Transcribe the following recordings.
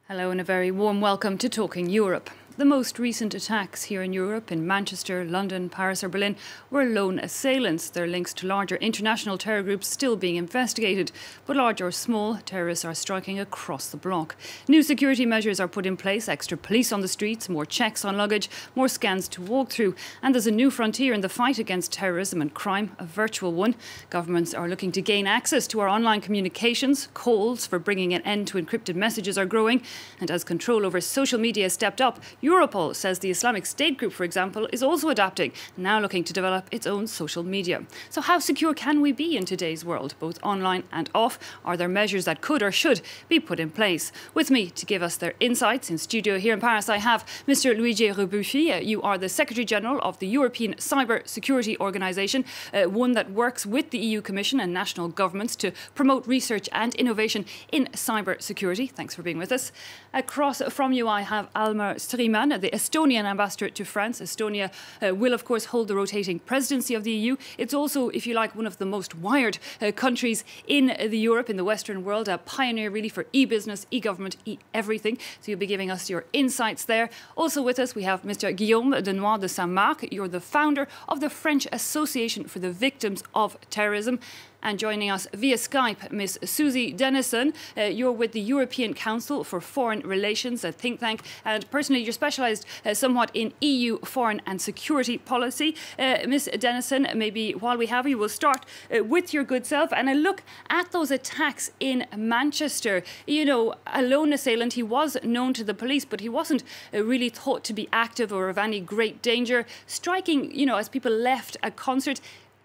Hello and a very warm welcome to Talking Europe. The most recent attacks here in Europe, in Manchester, London, Paris or Berlin, were lone assailants. Their links to larger international terror groups still being investigated. But large or small, terrorists are striking across the bloc. New security measures are put in place, extra police on the streets, more checks on luggage, more scans to walk through. And there's a new frontier in the fight against terrorism and crime, a virtual one. Governments are looking to gain access to our online communications. Calls for bringing an end to encrypted messages are growing. And as control over social media has stepped up, Europol says the Islamic State group, for example, is also adapting, now looking to develop its own social media. So how secure can we be in today's world, both online and off? Are there measures that could or should be put in place? With me to give us their insights in studio here in Paris, I have Mr. Luigi Rebuffi. You are the Secretary General of the European Cyber Security Organisation, one that works with the EU Commission and national governments to promote research and innovation in cyber security. Thanks for being with us. Across from you, I have Almar Striman, the Estonian ambassador to France. Estonia will, of course, hold the rotating presidency of the EU. It's also, if you like, one of the most wired countries in Europe, in the Western world, a pioneer really for e-business, e-government, e-everything. So you'll be giving us your insights there. Also with us, we have Mr. Guillaume Denois de Saint-Marc. You're the founder of the French Association for the Victims of Terrorism. And joining us via Skype, Ms. Susie Dennison. You're with the European Council for Foreign Relations, a think tank, and personally you're specialised somewhat in EU foreign and security policy. Ms. Dennison, maybe while we have you, we'll start with your good self and a look at those attacks in Manchester. You know, a lone assailant, he was known to the police, but he wasn't really thought to be active or of any great danger. Striking, you know, as people left a concert.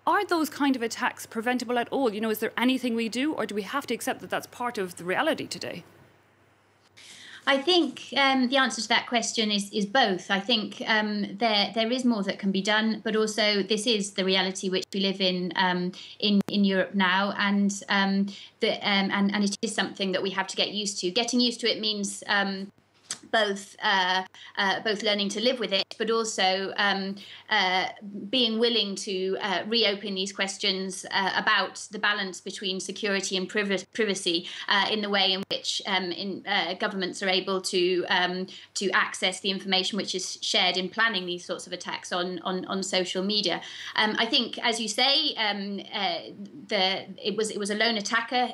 Are those kind of attacks preventable at all? You know, is there anything we do, or do we have to accept that that's part of the reality today? I think the answer to that question is both. I think there is more that can be done, but also this is the reality which we live in Europe now, and it is something that we have to get used to. Getting used to it means both learning to live with it, but also being willing to reopen these questions about the balance between security and privacy in the way in which governments are able to access the information which is shared in planning these sorts of attacks on social media. I think, as you say, it was a lone attacker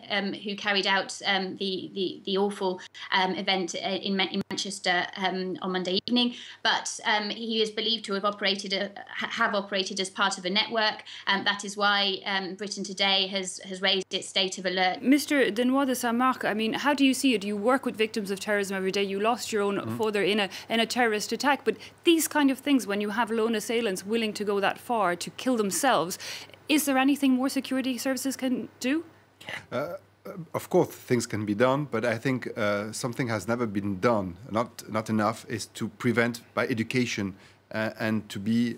who carried out the awful event in Manchester on Monday evening, but he is believed to have operated as part of a network. That is why Britain today has raised its state of alert. Mr. Denois de Saint-Marc, I mean, how do you see it? You work with victims of terrorism every day. You lost your own father in a terrorist attack, but these kind of things, when you have lone assailants willing to go that far to kill themselves, is there anything more security services can do? Of course, things can be done, but I think something has never been done, not enough, is to prevent by education and to be.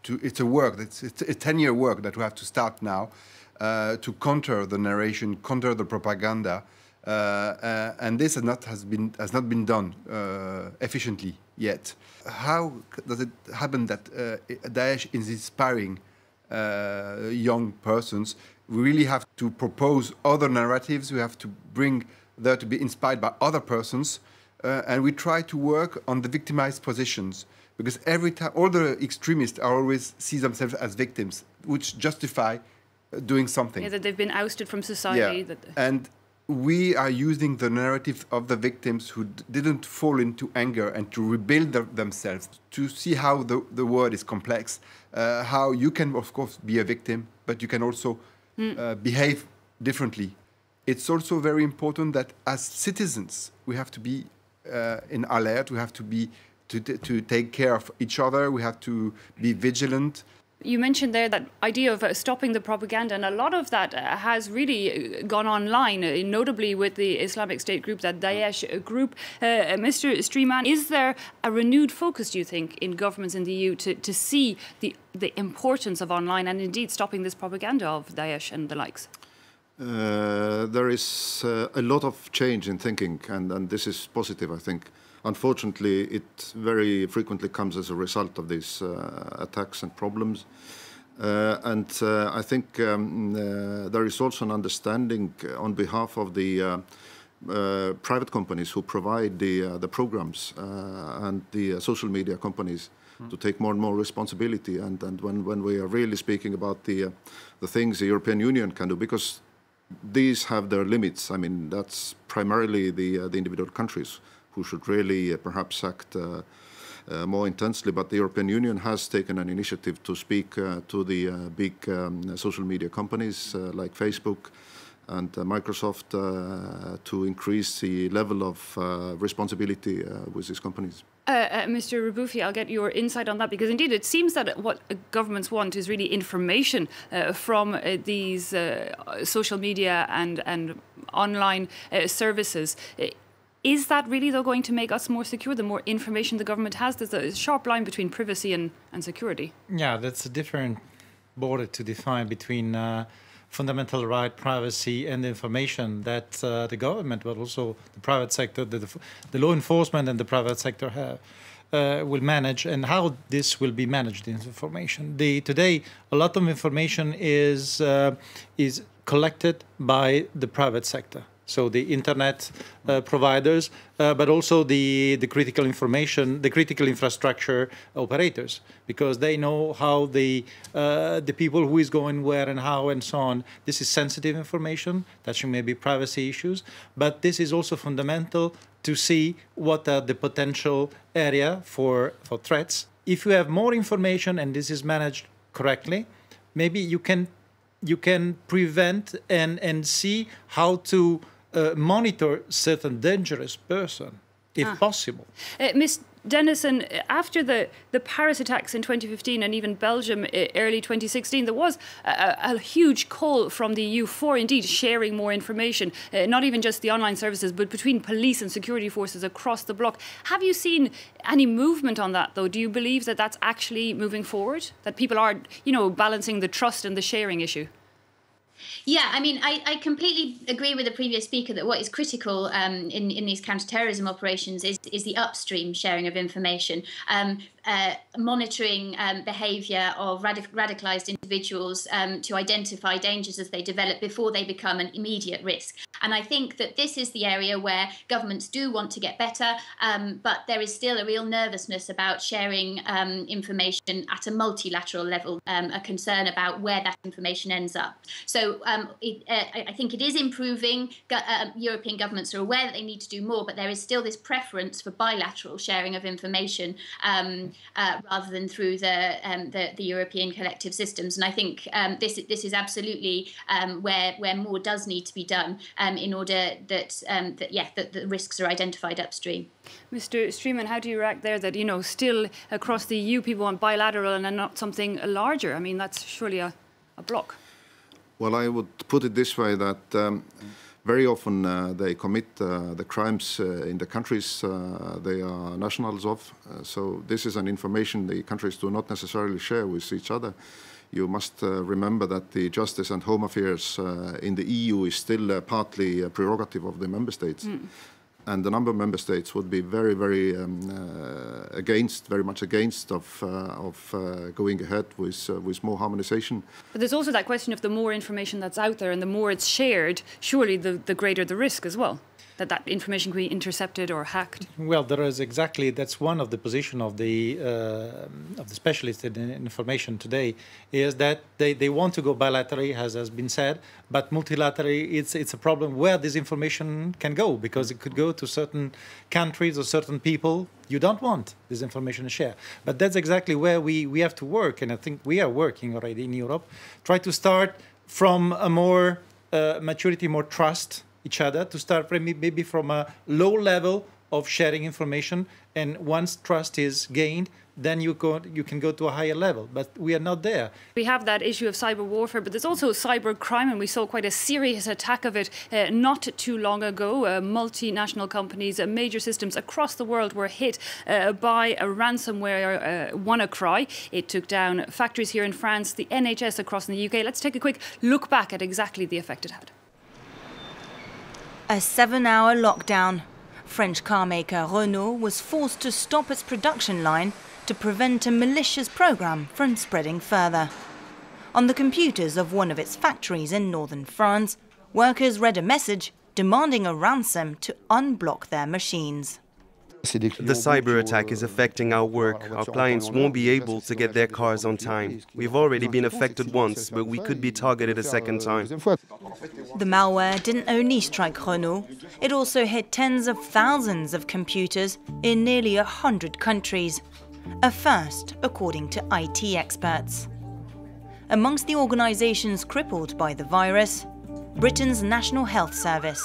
It's a work. It's a 10-year work that we have to start now to counter the narration, counter the propaganda, and this has not been done efficiently yet. How does it happen that Daesh is inspiring young persons? We really have to propose other narratives. We have to bring there to be inspired by other persons. And we try to work on the victimized positions. Because every time, all the extremists always see themselves as victims, which justify doing something. Yeah, that they've been ousted from society. Yeah. And we are using the narrative of the victims who didn't fall into anger and to rebuild themselves, to see how the world is complex, how you can, of course, be a victim, but you can also behave differently. It's also very important that as citizens we have to be in alert. We have to be to take care of each other. We have to be vigilant. You mentioned there that idea of stopping the propaganda, and a lot of that has really gone online, notably with the Islamic State group, that Daesh group. Mr. Striman, is there a renewed focus, do you think, in governments in the EU to see the importance of online and indeed stopping this propaganda of Daesh and the likes? There is a lot of change in thinking, and this is positive, I think. Unfortunately, it very frequently comes as a result of these attacks and problems. I think there is also an understanding on behalf of the private companies who provide the programs and the social media companies to take more and more responsibility. And when we are really speaking about the things the European Union can do, because these have their limits. I mean, that's primarily the individual countries who should really perhaps act more intensely. But the European Union has taken an initiative to speak to the big social media companies like Facebook and Microsoft to increase the level of responsibility with these companies. Mr. Raboufi, I'll get your insight on that, because indeed it seems that what governments want is really information from these social media and online services. Is that really, though, going to make us more secure, the more information the government has? There's a sharp line between privacy and security. Yeah, that's a different border to define between fundamental right, privacy and information that the government, but also the private sector, the law enforcement and the private sector will manage, and how this will be managed, this information. Today, a lot of information is collected by the private sector. So the internet providers, but also the critical information, the critical infrastructure operators, because they know how the people who is going where and how and so on. This is sensitive information, touching maybe privacy issues, but this is also fundamental to see what are the potential area for threats. If you have more information and this is managed correctly, maybe you can prevent and see how to monitor certain dangerous person, if possible. Ms. Dennison, after the Paris attacks in 2015 and even Belgium early 2016, there was a huge call from the EU for indeed sharing more information, not even just the online services, but between police and security forces across the bloc. Have you seen any movement on that, though? Do you believe that that's actually moving forward, that people are, balancing the trust and the sharing issue? Yeah, I mean, I completely agree with the previous speaker that what is critical in these counter-terrorism operations is the upstream sharing of information, monitoring behaviour of radicalised individuals to identify dangers as they develop before they become an immediate risk. And I think that this is the area where governments do want to get better, but there is still a real nervousness about sharing information at a multilateral level, a concern about where that information ends up. So I think it is improving. European governments are aware that they need to do more, but there is still this preference for bilateral sharing of information rather than through the European collective systems. And I think this is absolutely where more does need to be done in order that the risks are identified upstream. Mr. Streeman, how do you react there that, still across the EU people want bilateral and not something larger? I mean, that's surely a block. Well, I would put it this way, that very often they commit the crimes in the countries they are nationals of. So this is an information the countries do not necessarily share with each other. You must remember that the justice and home affairs in the EU is still partly a prerogative of the member states. And a number of member states would be very, very much against going ahead with more harmonization. But there's also that question of the more information that's out there and the more it's shared, surely the greater the risk as well, that information can be intercepted or hacked. Well, that's one of the position of the specialists in information today, is that they want to go bilaterally, as has been said, but multilaterally it's a problem where this information can go, because it could go to certain countries or certain people you don't want this information to share. But that's exactly where we have to work, and I think we are working already in Europe, try to start from a more maturity, more trust each other, to start maybe from a low level of sharing information, and once trust is gained, then you can go to a higher level. But we are not there. We have that issue of cyber warfare, but there's also cyber crime, and we saw quite a serious attack of it not too long ago. Multinational companies, major systems across the world were hit by a ransomware WannaCry. It took down factories here in France, the NHS across in the UK. Let's take a quick look back at exactly the effect it had. A 7-hour lockdown. French carmaker Renault was forced to stop its production line to prevent a malicious program from spreading further. On the computers of one of its factories in northern France, workers read a message demanding a ransom to unblock their machines. The cyber attack is affecting our work. Our clients won't be able to get their cars on time. We've already been affected once, but we could be targeted a second time. The malware didn't only strike Renault, it also hit tens of thousands of computers in nearly 100 countries. A first, according to IT experts. Amongst the organisations crippled by the virus, Britain's National Health Service.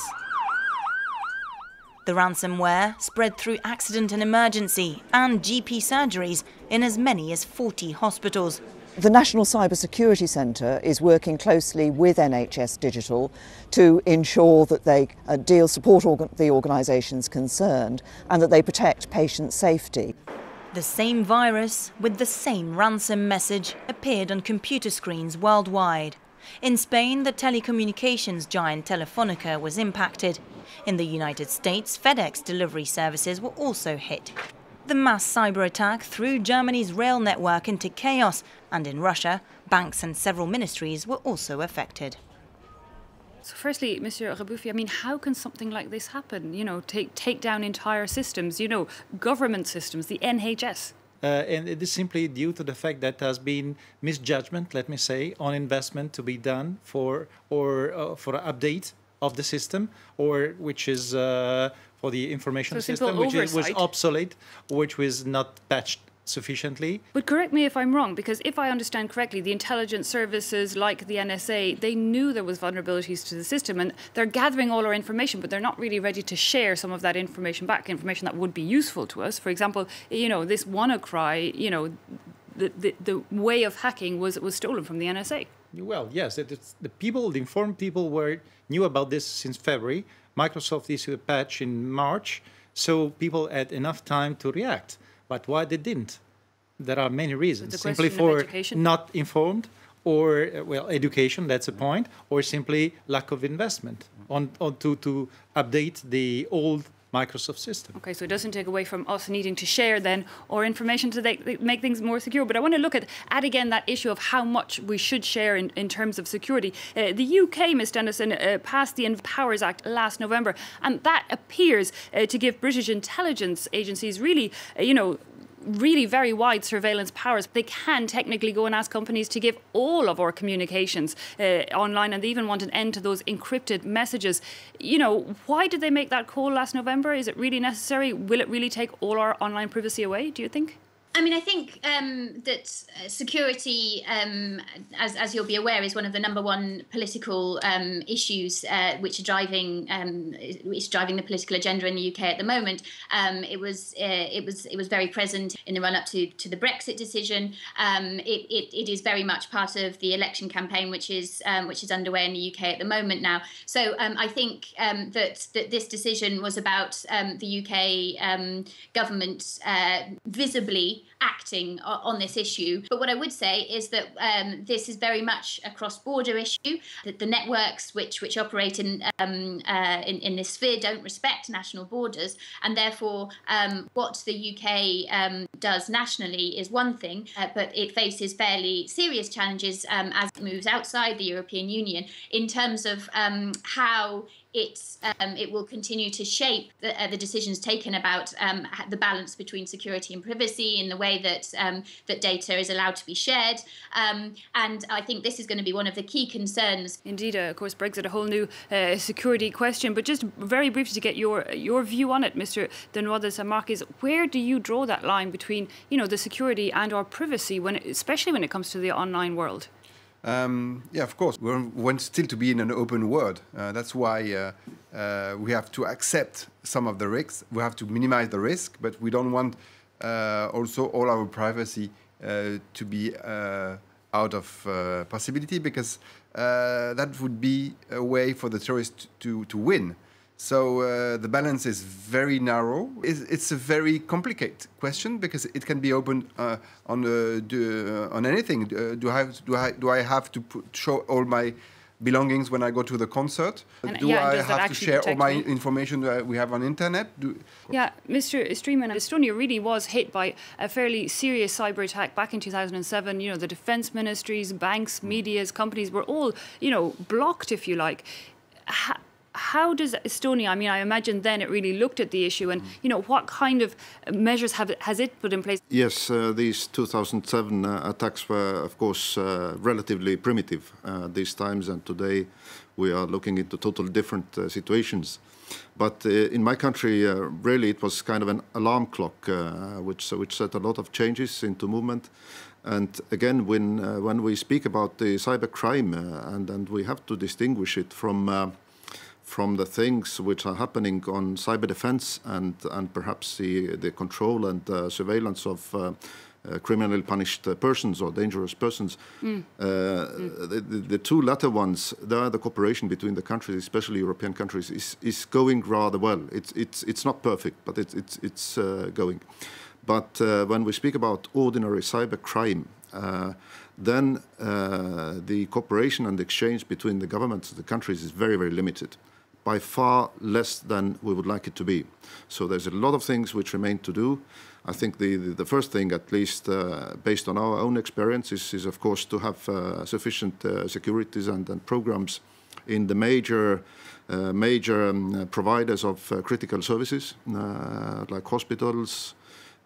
The ransomware spread through accident and emergency and GP surgeries in as many as 40 hospitals. The National Cyber Security Centre is working closely with NHS Digital to ensure that they support the organisations concerned and that they protect patient safety. The same virus with the same ransom message appeared on computer screens worldwide. In Spain, the telecommunications giant Telefónica was impacted. In the United States, FedEx delivery services were also hit. The mass cyber attack threw Germany's rail network into chaos, and in Russia, banks and several ministries were also affected. So firstly, Monsieur Rebuffi, I mean, how can something like this happen? You know, take down entire systems, you know, government systems, the NHS. And it is simply due to the fact that there has been misjudgment, let me say, on investment to be done for an update of the system, or which is for the information system, which was obsolete, which was not patched sufficiently. But correct me if I'm wrong, because if I understand correctly, the intelligence services like the NSA, they knew there was vulnerabilities to the system and they're gathering all our information, but they're not really ready to share some of that information back, information that would be useful to us. For example, you know, this WannaCry, you know, the way of hacking was stolen from the NSA. Well, yes, the informed people knew about this since February. Microsoft issued a patch in March, so people had enough time to react. But why they didn't? There are many reasons. Simply for not informed, or, well, education, that's a point, or simply lack of investment to update the old Microsoft system. Okay, so it doesn't take away from us needing to share then our information to make things more secure. But I want to look at again that issue of how much we should share in terms of security. The UK, Ms Dennison, passed the Powers Act last November, and that appears to give British intelligence agencies really, really very wide surveillance powers. They can technically go and ask companies to give all of our communications online, and they even want an end to those encrypted messages. You know, why did they make that call last November? Is it really necessary? Will it really take all our online privacy away, do you think? I mean, I think that security, as you'll be aware, is one of the #1 political issues which are driving the political agenda in the UK at the moment. It was very present in the run-up to the Brexit decision. It is very much part of the election campaign, which is underway in the UK at the moment now. So I think that this decision was about the UK government visibly acting on this issue. But what I would say is that this is very much a cross-border issue, that the networks which operate in this sphere don't respect national borders, and therefore what the UK does nationally is one thing, but it faces fairly serious challenges as it moves outside the European Union in terms of how it will continue to shape the decisions taken about the balance between security and privacy in the way that data is allowed to be shared. And I think this is going to be one of the key concerns. Indeed, of course, Brexit, a whole new security question. But just very briefly to get your view on it, Mr. Denois de Saint-Marc, where do you draw that line between, the security and our privacy, especially when it comes to the online world? Yeah, of course. We want still to be in an open world. That's why we have to accept some of the risks. We have to minimize the risk, but we don't want also all our privacy to be out of possibility, because that would be a way for the terrorists to win. So the balance is very narrow. It's a very complicated question, because it can be opened on anything. Do I have to show all my belongings when I go to the concert? Do I have to share all my information that we have on internet? Yeah, Mr. Streeman, Estonia really was hit by a fairly serious cyber attack back in 2007. The defense ministries, banks, medias, companies were all, blocked, if you like. how does Estonia, I mean, I imagine then it really looked at the issue and, what kind of measures has it put in place? Yes, these 2007 attacks were, of course, relatively primitive these times, and today we are looking into totally different situations. But in my country, really, it was kind of an alarm clock, which set a lot of changes into movement. And again, when we speak about the cybercrime, and we have to distinguish it from the things which are happening on cyber defense and perhaps the control and surveillance of criminally punished persons or dangerous persons. The two latter ones, the cooperation between the countries, especially European countries, is going rather well. It's not perfect, but it's going. But when we speak about ordinary cyber crime, then the cooperation and exchange between the governments of the countries is very, very limited, by far less than we would like it to be. So there's a lot of things which remain to do. I think the first thing, at least based on our own experience, is of course to have sufficient securities and programs in the major providers of critical services, like hospitals,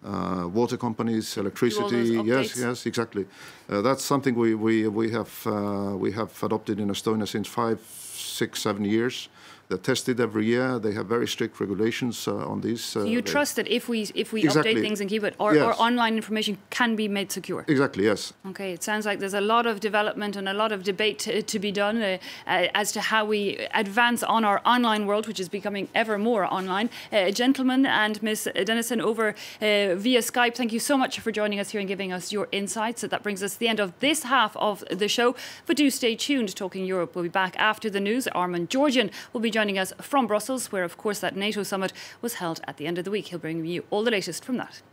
water companies, electricity. Yes, exactly. That's something we have adopted in Estonia since 5, 6, 7 years. They're tested every year. They have very strict regulations on these. So you trust that if we exactly. update things and keep it, or online information can be made secure? Exactly, yes. Okay, it sounds like there's a lot of development and a lot of debate to be done as to how we advance on our online world, which is becoming ever more online. Gentlemen and Ms. Dennison over via Skype, thank you so much for joining us here and giving us your insights. So that brings us to the end of this half of the show. But do stay tuned. Talking Europe will be back after the news. Armin Georgian will be joining us from Brussels, where, of course, that NATO summit was held at the end of the week. He'll bring you all the latest from that.